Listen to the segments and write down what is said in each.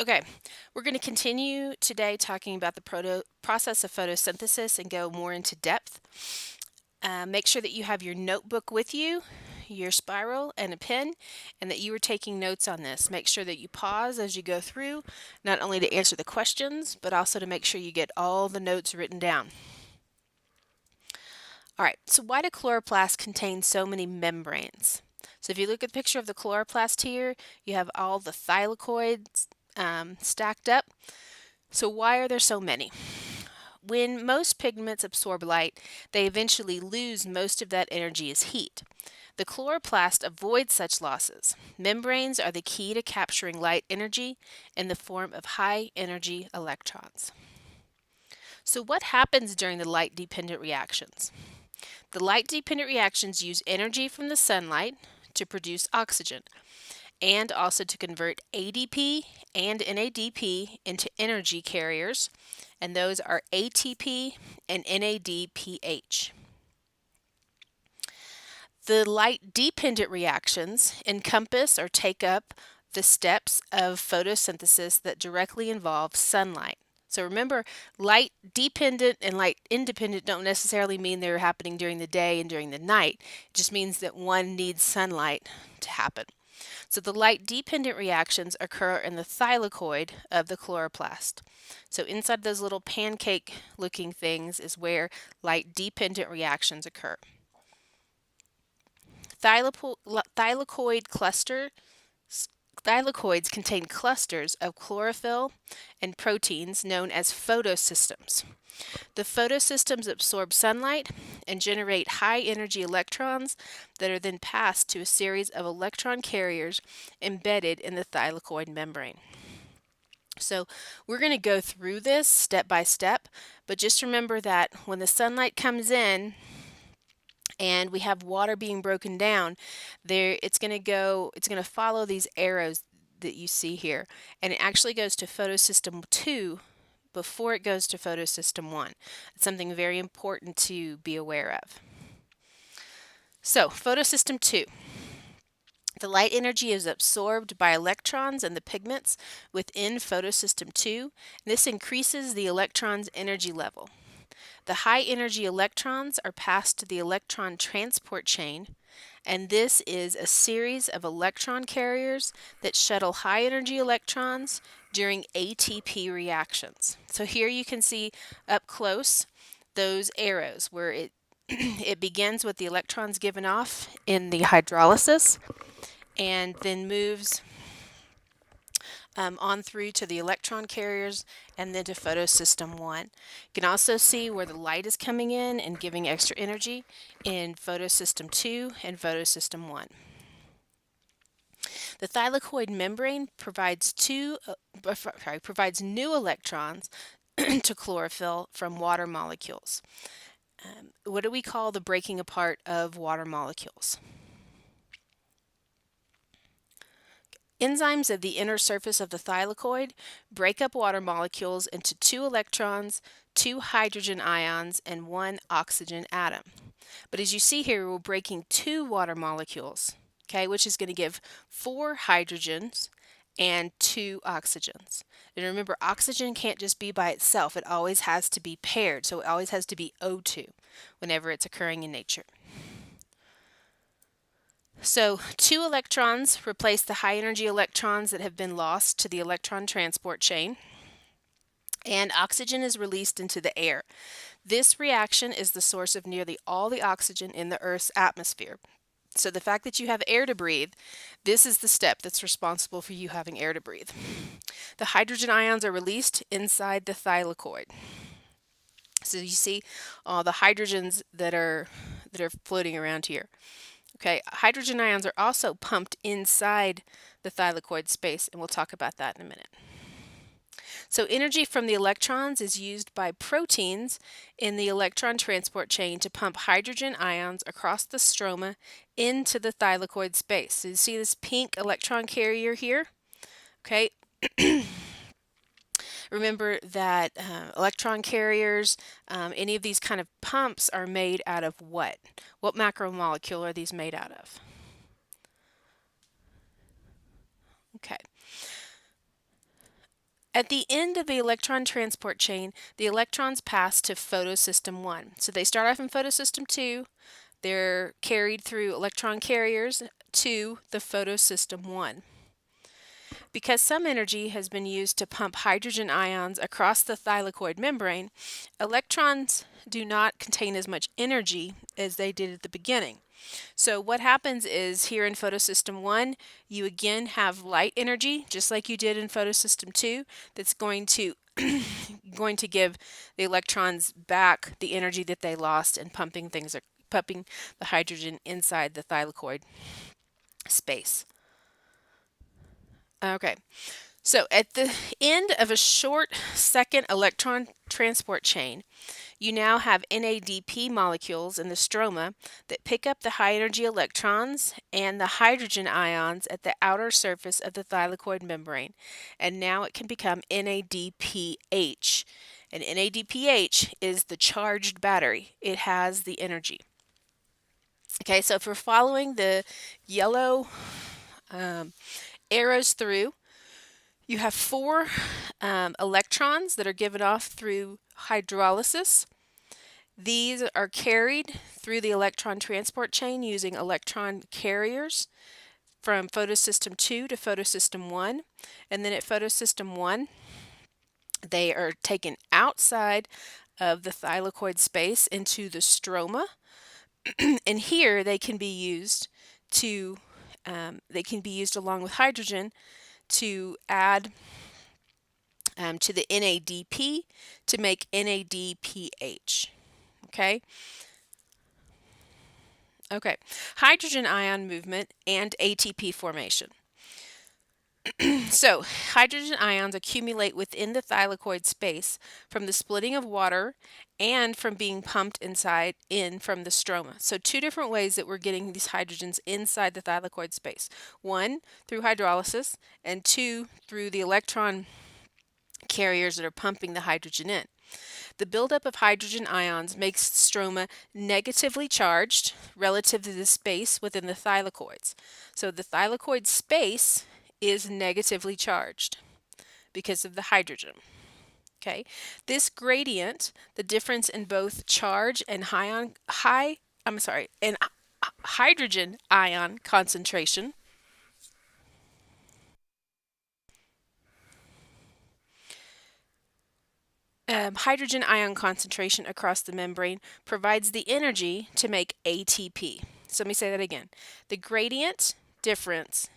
Okay, we're going to continue today talking about the process of photosynthesis and go more into depth. Make sure that you have your notebook with you, your spiral, and a pen, and that you are taking notes on this. Make sure that you pause as you go through, not only to answer the questions, but also to make sure you get all the notes written down. All right, so why do chloroplasts contain so many membranes? So if you look at the picture of the chloroplast here, you have all the thylakoids stacked up. So why are there so many? When most pigments absorb light, they eventually lose most of that energy as heat. The chloroplast avoids such losses. Membranes are the key to capturing light energy in the form of high energy electrons. So what happens during the light-dependent reactions? The light-dependent reactions use energy from the sunlight to produce oxygen and also to convert ADP and NADP into energy carriers, and those are ATP and NADPH. The light-dependent reactions encompass or take up the steps of photosynthesis that directly involve sunlight. So remember, light dependent and light independent don't necessarily mean they're happening during the day and during the night. It just means that one needs sunlight to happen. So the light-dependent reactions occur in the thylakoid of the chloroplast. So inside those little pancake-looking things is where light-dependent reactions occur. Thylakoid cluster Thylakoids contain clusters of chlorophyll and proteins known as photosystems. The photosystems absorb sunlight and generate high-energy electrons that are then passed to a series of electron carriers embedded in the thylakoid membrane. So we're going to go through this step by step, but just remember that when the sunlight comes in and we have water being broken down, it's going to follow these arrows that you see here, and it actually goes to photosystem 2 before it goes to photosystem 1. It's something very important to be aware of. So, photosystem 2. The light energy is absorbed by electrons and the pigments within photosystem 2. This increases the electron's energy level. The high energy electrons are passed to the electron transport chain, and this is a series of electron carriers that shuttle high energy electrons during ATP reactions. So here you can see up close those arrows where it it begins with the electrons given off in the hydrolysis and then moves on through to the electron carriers and then to photosystem 1. You can also see where the light is coming in and giving extra energy in photosystem 2 and photosystem 1. The thylakoid membrane provides new electrons to chlorophyll from water molecules. What do we call the breaking apart of water molecules? Enzymes of the inner surface of the thylakoid break up water molecules into 2 electrons, 2 hydrogen ions, and 1 oxygen atom. But as you see here, we're breaking 2 water molecules, okay, which is going to give 4 hydrogens and 2 oxygens. And remember, oxygen can't just be by itself. It always has to be paired, so it always has to be O2 whenever it's occurring in nature. So 2 electrons replace the high energy electrons that have been lost to the electron transport chain, and oxygen is released into the air. This reaction is the source of nearly all the oxygen in the Earth's atmosphere. So the fact that you have air to breathe, this is the step that's responsible for you having air to breathe. The hydrogen ions are released inside the thylakoid. So you see all the hydrogens that are floating around here. Okay, hydrogen ions are also pumped inside the thylakoid space, and we'll talk about that in a minute. So energy from the electrons is used by proteins in the electron transport chain to pump hydrogen ions across the stroma into the thylakoid space. So you see this pink electron carrier here? Okay. Remember that electron carriers, any of these kind of pumps are made out of what? What macromolecule are these made out of? Okay. At the end of the electron transport chain, the electrons pass to photosystem 1. So they start off in photosystem 2, they're carried through electron carriers to the photosystem 1. Because some energy has been used to pump hydrogen ions across the thylakoid membrane, electrons do not contain as much energy as they did at the beginning. So what happens is here in photosystem 1, you again have light energy, just like you did in photosystem 2, that's going to going to give the electrons back the energy that they lost in pumping the hydrogen inside the thylakoid space. Okay, so at the end of a short second electron transport chain, you now have NADP molecules in the stroma that pick up the high energy electrons and the hydrogen ions at the outer surface of the thylakoid membrane, and now it can become NADPH. And NADPH is the charged battery. It has the energy. Okay, so if we're following the yellow arrows through, you have four electrons that are given off through hydrolysis. These are carried through the electron transport chain using electron carriers from photosystem 2 to photosystem 1. And then at photosystem 1, they are taken outside of the thylakoid space into the stroma. And here they can be used along with hydrogen to add to the NADP to make NADPH. Okay. Okay. Hydrogen ion movement and ATP formation. So, hydrogen ions accumulate within the thylakoid space from the splitting of water and from being pumped in from the stroma. So, two different ways that we're getting these hydrogens inside the thylakoid space. One, through hydrolysis, and two, through the electron carriers that are pumping the hydrogen in. The buildup of hydrogen ions makes the stroma negatively charged relative to the space within the thylakoids. So the thylakoid space is negatively charged because of the hydrogen. Okay, this gradient, the difference in both charge and hydrogen ion concentration, hydrogen ion concentration across the membrane provides the energy to make ATP. So let me say that again. The gradient difference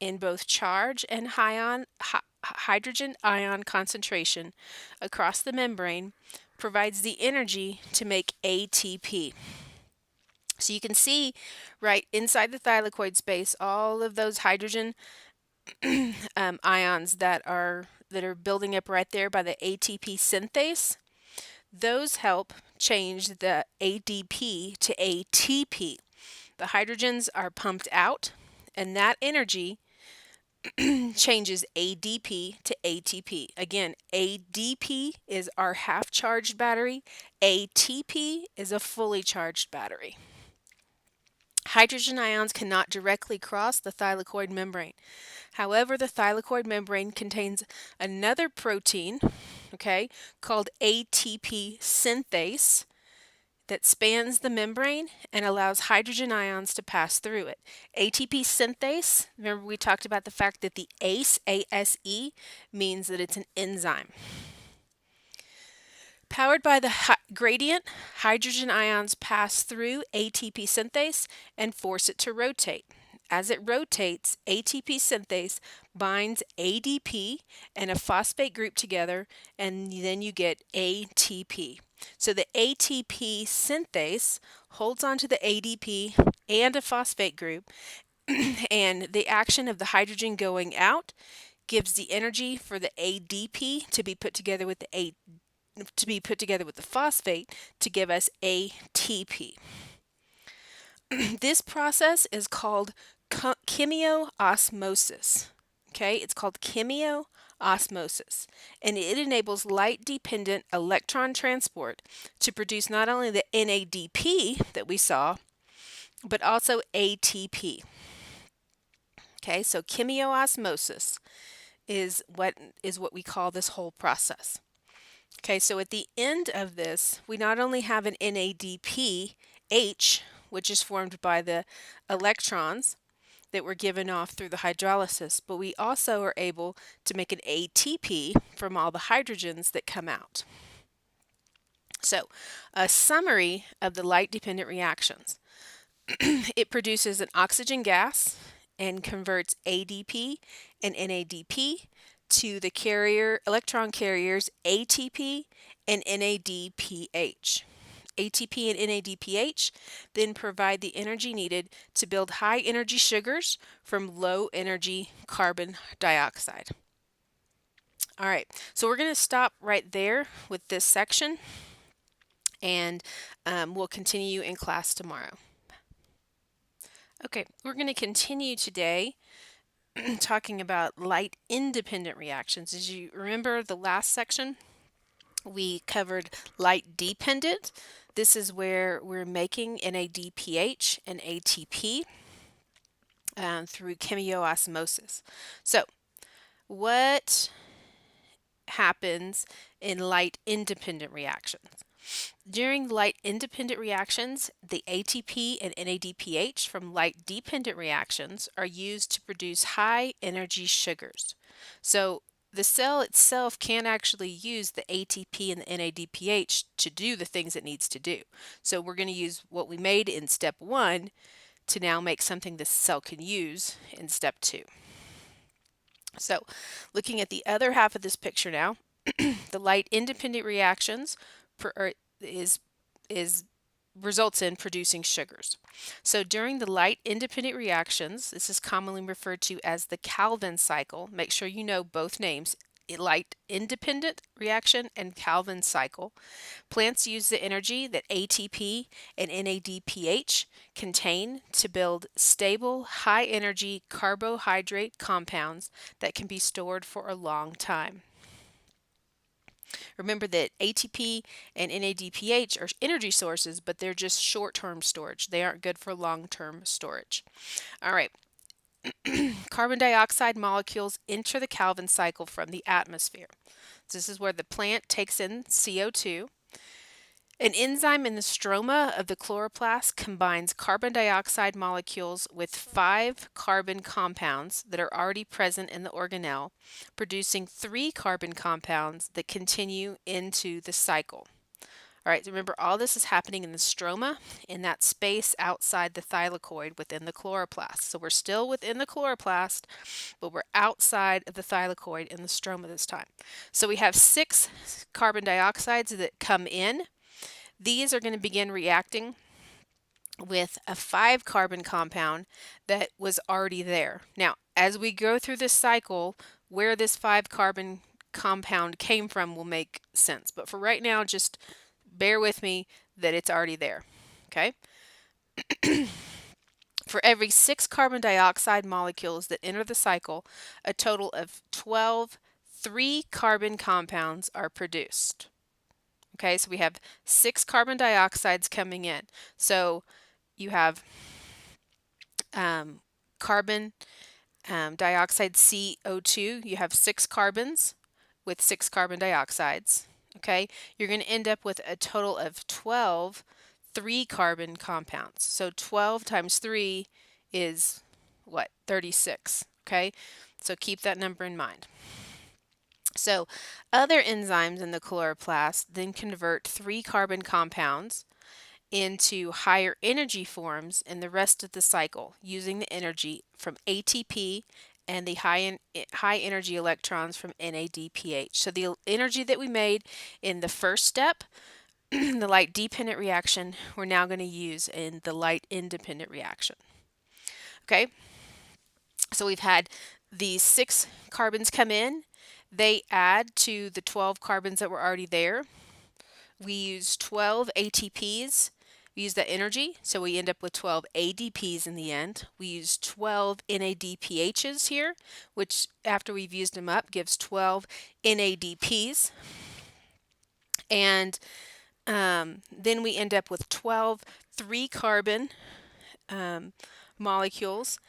in both charge and hydrogen ion concentration across the membrane provides the energy to make ATP. So you can see right inside the thylakoid space all of those hydrogen ions that are building up right there by the ATP synthase. Those help change the ADP to ATP. The hydrogens are pumped out, and that energy changes ADP to ATP. Again, ADP is our half-charged battery. ATP is a fully charged battery. Hydrogen ions cannot directly cross the thylakoid membrane. However, the thylakoid membrane contains another protein, okay, called ATP synthase that spans the membrane and allows hydrogen ions to pass through it. ATP synthase, remember we talked about the fact that the ACE, ASE, means that it's an enzyme. Powered by the gradient, hydrogen ions pass through ATP synthase and force it to rotate. As it rotates, ATP synthase binds ADP and a phosphate group together, and then you get ATP. So the ATP synthase holds onto the ADP and a phosphate group, and the action of the hydrogen going out gives the energy for the ADP to be put together with the phosphate to give us ATP. This process is called chemiosmosis. Okay, it's called chemiosmosis, and it enables light-dependent electron transport to produce not only the NADP that we saw, but also ATP. Okay, so chemiosmosis is what we call this whole process. Okay, so at the end of this, we not only have an NADPH, which is formed by the electrons that were given off through the hydrolysis, but we also are able to make an ATP from all the hydrogens that come out. So, a summary of the light-dependent reactions. It produces an oxygen gas and converts ADP and NADP to the carrier electron carriers ATP and NADPH. ATP and NADPH then provide the energy needed to build high energy sugars from low energy carbon dioxide. All right, so we're going to stop right there with this section, and we'll continue in class tomorrow. Okay, we're going to continue today talking about light independent reactions. As you remember the last section, we covered light dependent. This is where we're making NADPH and ATP through chemiosmosis. So, what happens in light independent reactions? During light independent reactions, the ATP and NADPH from light dependent reactions are used to produce high energy sugars. So the cell itself can't actually use the ATP and the NADPH to do the things it needs to do. So we're going to use what we made in step 1 to now make something the cell can use in step 2. So looking at the other half of this picture now, the light independent reactions results in producing sugars. So during the light independent reactions, this is commonly referred to as the Calvin cycle. Make sure you know both names, light independent reaction and Calvin cycle. Plants use the energy that ATP and NADPH contain to build stable, high energy carbohydrate compounds that can be stored for a long time. Remember that ATP and NADPH are energy sources, but they're just short-term storage. They aren't good for long-term storage. All right. Carbon dioxide molecules enter the Calvin cycle from the atmosphere. This is where the plant takes in CO2. An enzyme in the stroma of the chloroplast combines carbon dioxide molecules with 5 carbon compounds that are already present in the organelle, producing 3 carbon compounds that continue into the cycle. All right, so remember all this is happening in the stroma, in that space outside the thylakoid within the chloroplast. So we're still within the chloroplast, but we're outside of the thylakoid in the stroma this time. So we have 6 carbon dioxides that come in. These are going to begin reacting with a 5 carbon compound that was already there. Now, as we go through this cycle, where this 5 carbon compound came from will make sense. But for right now, just bear with me that it's already there. Okay? For every 6 carbon dioxide molecules that enter the cycle, a total of 12 3 carbon compounds are produced. Okay, so we have 6 carbon dioxides coming in. So you have carbon dioxide CO2. You have 6 carbons with 6 carbon dioxides. Okay, you're going to end up with a total of 12 3 carbon compounds. So 12 times 3 is what? 36. Okay, so keep that number in mind. So other enzymes in the chloroplast then convert 3 carbon compounds into higher energy forms in the rest of the cycle using the energy from ATP and the high energy electrons from NADPH. So the energy that we made in the first step, the light dependent reaction, we're now going to use in the light independent reaction. Okay, so we've had these 6 carbons come in. They add to the 12 carbons that were already there. We use 12 ATPs. We use that energy, so we end up with 12 ADPs in the end. We use 12 NADPHs here, which after we've used them up gives 12 NADPs. And then we end up with 12 3 carbon molecules.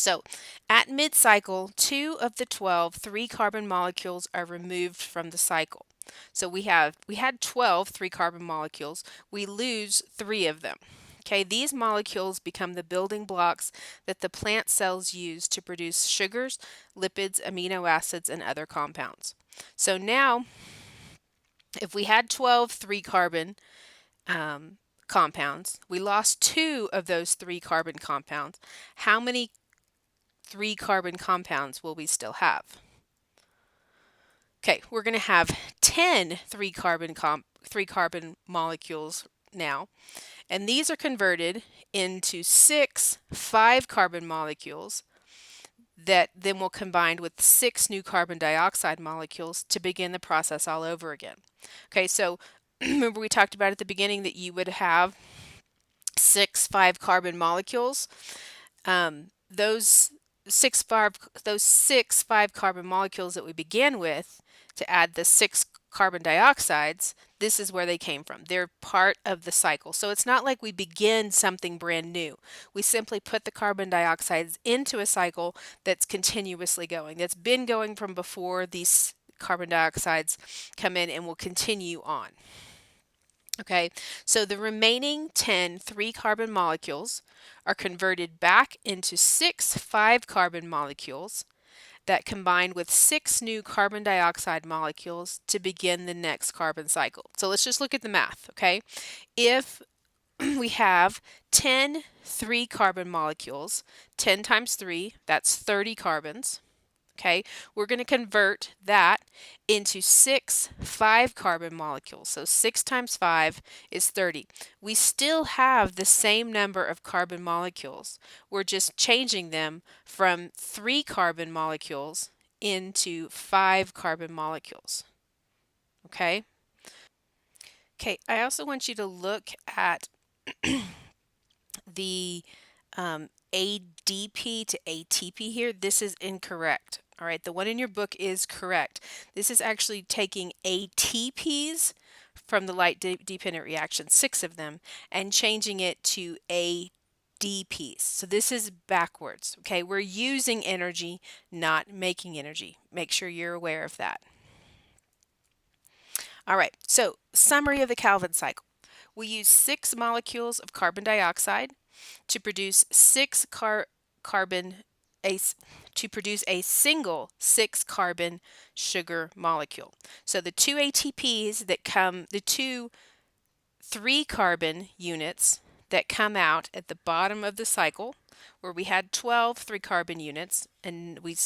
So at mid-cycle, 2 of the 12 3-carbon molecules are removed from the cycle. So we had 12 3-carbon molecules. We lose 3 of them. Okay, these molecules become the building blocks that the plant cells use to produce sugars, lipids, amino acids, and other compounds. So now, if we had 12 3-carbon compounds, we lost 2 of those 3-carbon compounds. How many 3-carbon compounds will we still have? Okay, we're going to have 10 3-carbon molecules now, and these are converted into 6 5-carbon molecules that then will combine with 6 new carbon dioxide molecules to begin the process all over again. Okay, so remember we talked about at the beginning that you would have 6 5-carbon molecules. Those six 5-carbon molecules that we began with to add the 6 carbon dioxides, this is where they came from. They're part of the cycle. So it's not like we begin something brand new. We simply put the carbon dioxides into a cycle that's continuously going, that's been going from before these carbon dioxides come in and will continue on. Okay, so the remaining 10 3-carbon molecules are converted back into 6 5-carbon molecules that combine with 6 new carbon dioxide molecules to begin the next carbon cycle. So let's just look at the math, okay? If we have 10 3-carbon molecules, 10 times 3, that's 30 carbons. Okay, we're going to convert that into 6 5-carbon molecules. So 6 times 5 is 30. We still have the same number of carbon molecules. We're just changing them from 3-carbon molecules into 5-carbon molecules. Okay? Okay, I also want you to look at the ADP to ATP here. This is incorrect. All right, the one in your book is correct. This is actually taking ATPs from the light dependent reaction, 6 of them, and changing it to ADPs. So this is backwards. Okay, we're using energy, not making energy. Make sure you're aware of that. All right, so summary of the Calvin cycle. We use 6 molecules of carbon dioxide to produce 6 carbon to produce a single 6-carbon sugar molecule. So the 2 ATPs that come, the 2 3-carbon units that come out at the bottom of the cycle, where we had 12 3-carbon units and we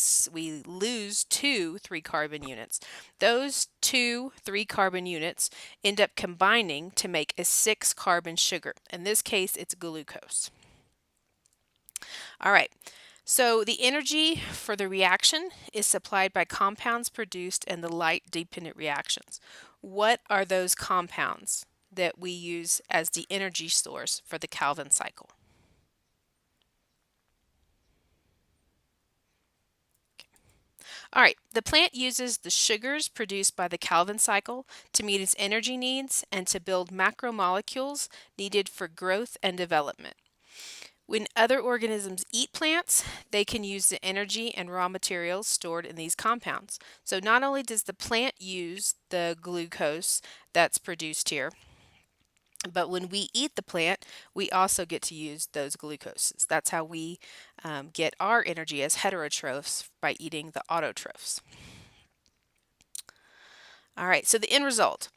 lose 2 3-carbon units. Those 2 3-carbon units end up combining to make a 6-carbon sugar. In this case, it's glucose. All right. So the energy for the reaction is supplied by compounds produced in the light-dependent reactions. What are those compounds that we use as the energy source for the Calvin cycle? All right, the plant uses the sugars produced by the Calvin cycle to meet its energy needs and to build macromolecules needed for growth and development. When other organisms eat plants, they can use the energy and raw materials stored in these compounds. So not only does the plant use the glucose that's produced here, but when we eat the plant, we also get to use those glucoses. That's how we get our energy as heterotrophs, by eating the autotrophs. All right, so the end result.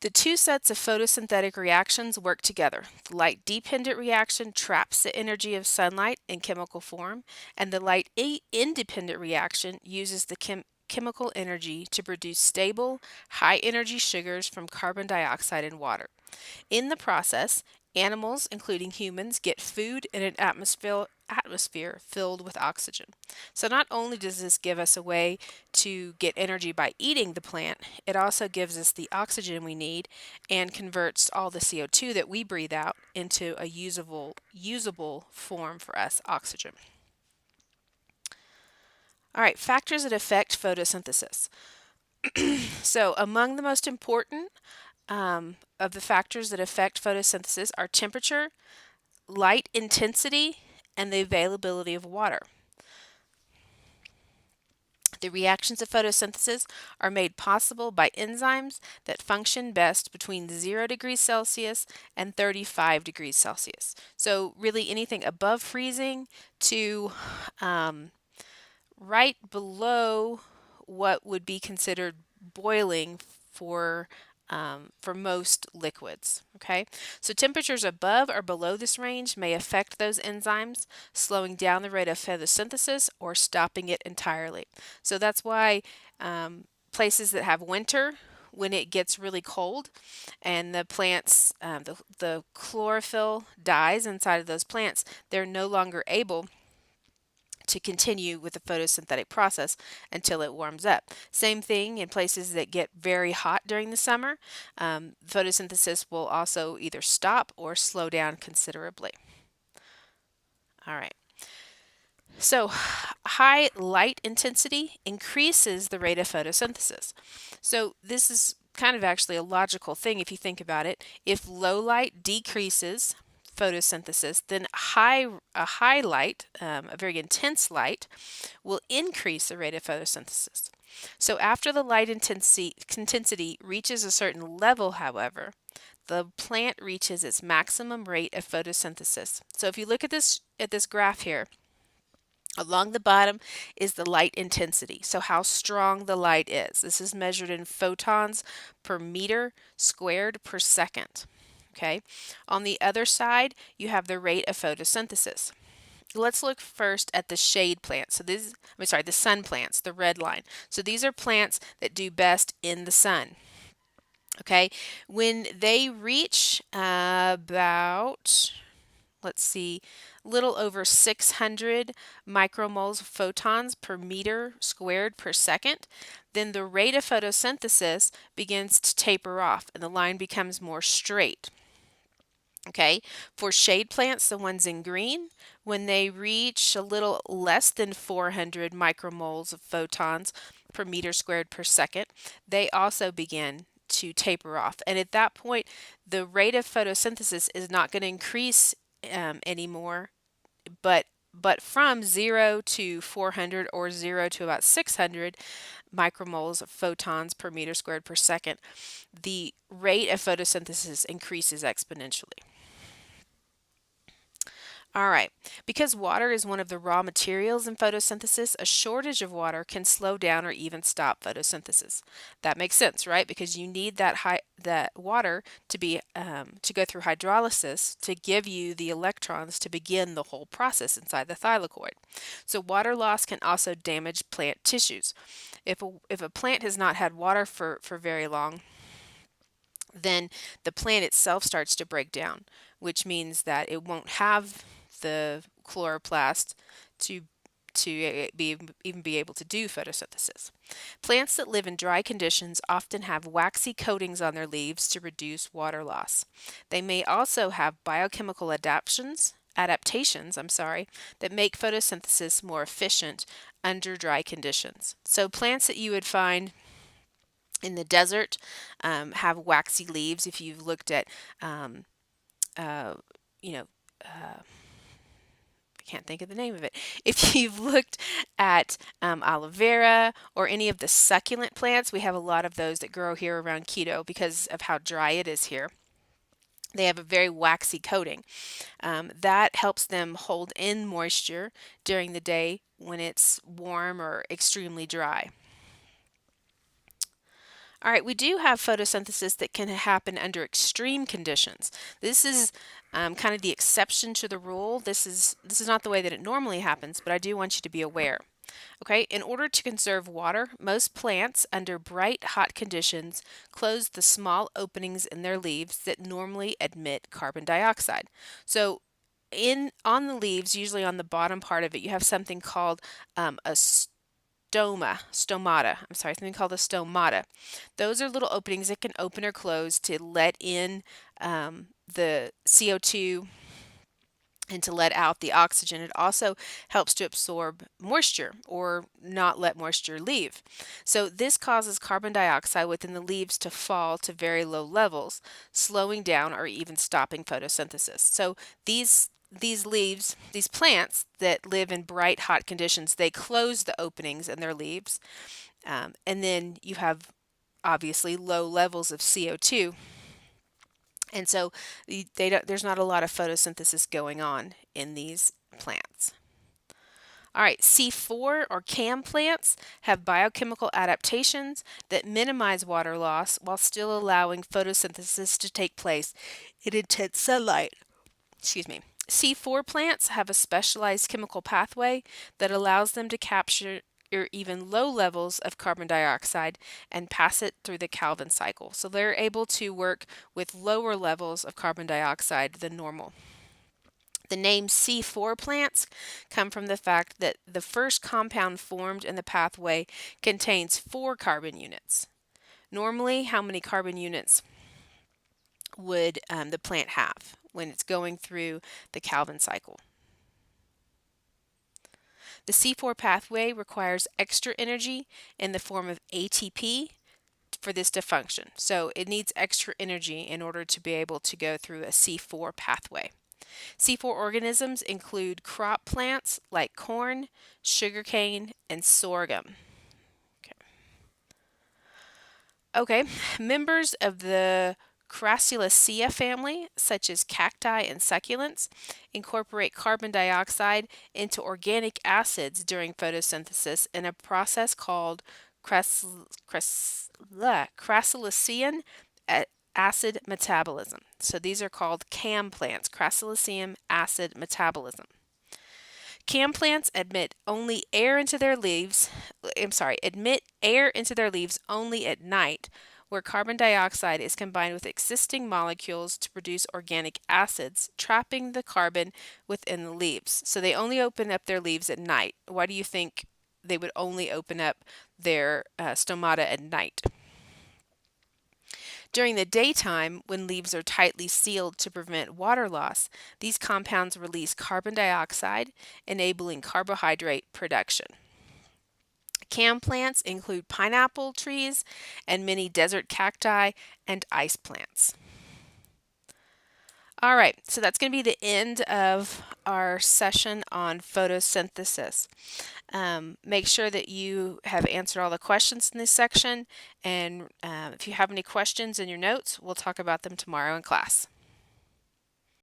The 2 sets of photosynthetic reactions work together. The light-dependent reaction traps the energy of sunlight in chemical form, and the light-independent reaction uses the chemical energy to produce stable, high-energy sugars from carbon dioxide and water. In the process, animals, including humans, get food in an atmosphere filled with oxygen. So not only does this give us a way to get energy by eating the plant, it also gives us the oxygen we need and converts all the CO2 that we breathe out into a usable form for us, oxygen. All right, factors that affect photosynthesis. So among the most important of the factors that affect photosynthesis are temperature, light intensity, and the availability of water. The reactions of photosynthesis are made possible by enzymes that function best between 0 degrees Celsius and 35 degrees Celsius. So really anything above freezing to right below what would be considered boiling for most liquids. Okay, so temperatures above or below this range may affect those enzymes, slowing down the rate of photosynthesis or stopping it entirely. So that's why places that have winter, when it gets really cold and the plants, the chlorophyll dies inside of those plants, they're no longer able to continue with the photosynthetic process until it warms up. Same thing in places that get very hot during the summer. Photosynthesis will also either stop or slow down considerably. All right. So high light intensity increases the rate of photosynthesis. So this is kind of actually a logical thing if you think about it. If low light decreases photosynthesis, then a high light, a very intense light, will increase the rate of photosynthesis. So after the light intensity reaches a certain level, however, the plant reaches its maximum rate of photosynthesis. So if you look at this graph here, along the bottom is the light intensity, so how strong the light is. This is measured in photons per meter squared per second. Okay. On the other side, you have the rate of photosynthesis. Let's look first at the shade plants. So the sun plants, the red line. So these are plants that do best in the sun. Okay. When they reach about, let's see, little over 600 micromoles of photons per meter squared per second, then the rate of photosynthesis begins to taper off and the line becomes more straight. Okay, for shade plants, the ones in green, when they reach a little less than 400 micromoles of photons per meter squared per second, they also begin to taper off. And at that point, the rate of photosynthesis is not going to increase anymore, but from 0 to 400 or 0 to about 600 micromoles of photons per meter squared per second, the rate of photosynthesis increases exponentially. All right, because water is one of the raw materials in photosynthesis, a shortage of water can slow down or even stop photosynthesis. That makes sense, right? Because you need that water to be to go through hydrolysis to give you the electrons to begin the whole process inside the thylakoid. So water loss can also damage plant tissues. If a plant has not had water for very long, then the plant itself starts to break down, which means that it won't have the chloroplast to even be able to do photosynthesis. Plants that live in dry conditions often have waxy coatings on their leaves to reduce water loss. They may also have biochemical adaptations, that make photosynthesis more efficient under dry conditions. So plants that you would find in the desert have waxy leaves. If you've looked at, you know, I can't think of the name of it. If you've looked at aloe vera or any of the succulent plants, we have a lot of those that grow here around Quito because of how dry it is here. They have a very waxy coating. That helps them hold in moisture during the day when it's warm or extremely dry. All right, we do have photosynthesis that can happen under extreme conditions. This is kind of the exception to the rule. This is not the way that it normally happens, but I do want you to be aware. Okay, in order to conserve water, most plants under bright, hot conditions close the small openings in their leaves that normally admit carbon dioxide. So on the leaves, usually on the bottom part of it, you have something called a stomata. I'm sorry, something called a stomata. Those are little openings that can open or close to let in the CO2 and to let out the oxygen. It also helps to absorb moisture or not let moisture leave. So this causes carbon dioxide within the leaves to fall to very low levels, slowing down or even stopping photosynthesis. So these these leaves, these plants that live in bright, hot conditions, they close the openings in their leaves. And then you have obviously low levels of CO2. And so there's not a lot of photosynthesis going on in these plants. All right, C4 or CAM plants have biochemical adaptations that minimize water loss while still allowing photosynthesis to take place in intense sunlight. Excuse me. C4 plants have a specialized chemical pathway that allows them to capture even low levels of carbon dioxide and pass it through the Calvin cycle. So they're able to work with lower levels of carbon dioxide than normal. The name C4 plants come from the fact that the first compound formed in the pathway contains 4 carbon units. Normally, how many carbon units would the plant have when it's going through the Calvin cycle? The C4 pathway requires extra energy in the form of ATP for this to function. So it needs extra energy in order to be able to go through a C4 pathway. C4 organisms include crop plants like corn, sugarcane, and sorghum. Okay, members of the Crassulaceae family, such as cacti and succulents, incorporate carbon dioxide into organic acids during photosynthesis in a process called Crassulacean acid metabolism. So these are called CAM plants, Crassulacean acid metabolism. CAM plants emit air into their leaves only at night, where carbon dioxide is combined with existing molecules to produce organic acids, trapping the carbon within the leaves. So they only open up their leaves at night. Why do you think they would only open up their stomata at night? During the daytime, when leaves are tightly sealed to prevent water loss, these compounds release carbon dioxide, enabling carbohydrate production. CAM plants include pineapple trees and many desert cacti and ice plants. All right, so that's going to be the end of our session on photosynthesis. Make sure that you have answered all the questions in this section, and if you have any questions in your notes, we'll talk about them tomorrow in class.